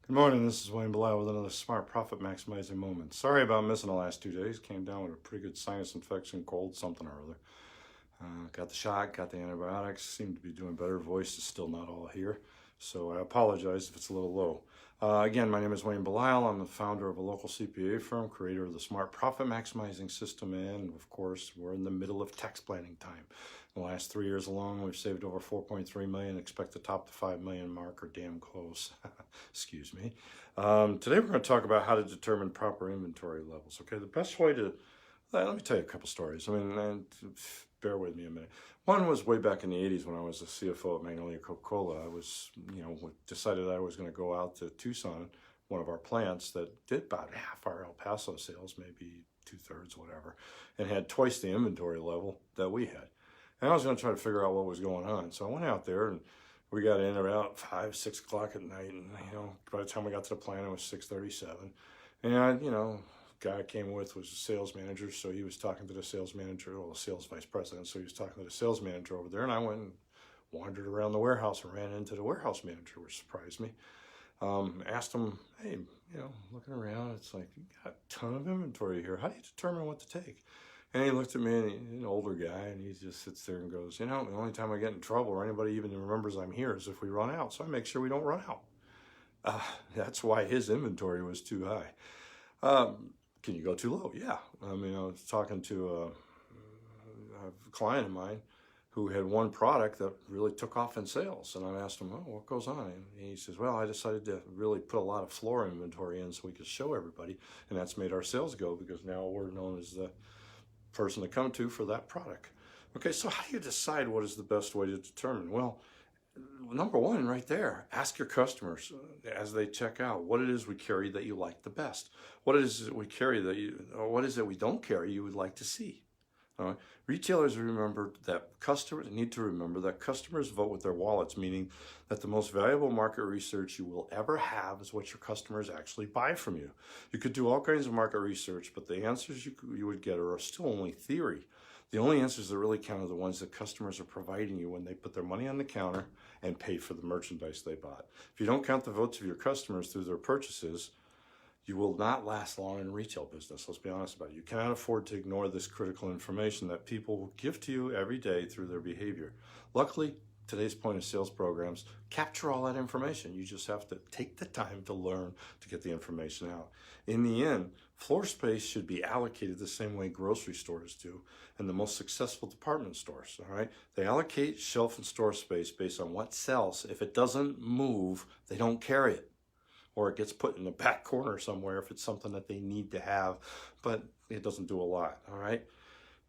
Good morning, this is Wayne Bilal with another Smart Profit Maximizing Moment. Sorry about missing the last 2 days. Came down with a pretty good sinus infection, cold, something or other. Got the shot, got the antibiotics, seem to be doing better. Voice is still not all here, so I apologize if it's a little low. Again, my name is Wayne Bilal. I'm the founder of a local CPA firm, creator of the Smart Profit Maximizing System, and of course, we're in the middle of tax planning time. In the last 3 years alone, we've saved over 4.3 million, expect to top the 5 million mark or damn close. Excuse me. Today we're going to talk about how to determine proper inventory levels. Okay, the best way to, let me tell you a couple stories. Bear with me a minute. One was way back in the 80s when I was a CFO at Magnolia Coca-Cola. I was, decided I was going to go out to Tucson, one of our plants that did about half our El Paso sales, maybe 2/3, whatever, and had twice the inventory level that we had. And I was going to try to figure out what was going on. So I went out there and we got in around 5, 6 o'clock at night. And, by the time we got to the plant, it was 6:37. And, guy I came with was a sales manager, so he was talking to the sales manager, or the sales vice president, so he was talking to the sales manager over there, and I went and wandered around the warehouse and ran into the warehouse manager, which surprised me. Asked him, hey, looking around, it's like, you got a ton of inventory here. How do you determine what to take? And he looked at me, and he's an older guy, and he just sits there and goes, the only time I get in trouble or anybody even remembers I'm here is if we run out, so I make sure we don't run out. That's why his inventory was too high. Can you go too low? Yeah. I was talking to a client of mine who had one product that really took off in sales. And I asked him, what goes on? And he says, well, I decided to really put a lot of floor inventory in so we could show everybody. And that's made our sales go because now we're known as the person to come to for that product. Okay, so how do you decide what is the best way to determine? Well, number one right there, ask your customers as they check out what it is we carry that you like the best. What it is that we carry or what is it we don't carry you would like to see. All right. Retailers need to remember that customers vote with their wallets, meaning that the most valuable market research you will ever have is what your customers actually buy from you. You could do all kinds of market research, but the answers you would get are still only theory. The only answers that really count are the ones that customers are providing you when they put their money on the counter and pay for the merchandise they bought. If you don't count the votes of your customers through their purchases, you will not last long in retail business. Let's be honest about it. You cannot afford to ignore this critical information that people will give to you every day through their behavior. Luckily, today's point of sales programs capture all that information. You just have to take the time to learn to get the information out. In the end, floor space should be allocated the same way grocery stores do and the most successful department stores, all right? They allocate shelf and store space based on what sells. If it doesn't move, they don't carry it. Or it gets put in the back corner somewhere if it's something that they need to have, but it doesn't do a lot, all right?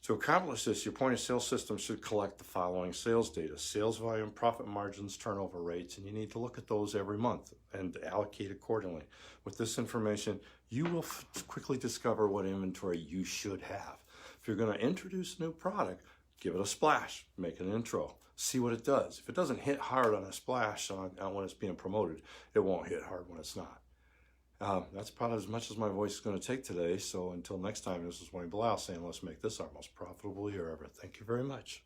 To accomplish this, your point of sale system should collect the following sales data: sales volume, profit margins, turnover rates, and you need to look at those every month and allocate accordingly. With this information, you will quickly discover what inventory you should have. If you're going to introduce a new product, give it a splash, make an intro, see what it does. If it doesn't hit hard on a splash when it's being promoted, it won't hit hard when it's not. That's probably as much as my voice is going to take today. So until next time, this is Wayne Bilal saying, let's make this our most profitable year ever. Thank you very much.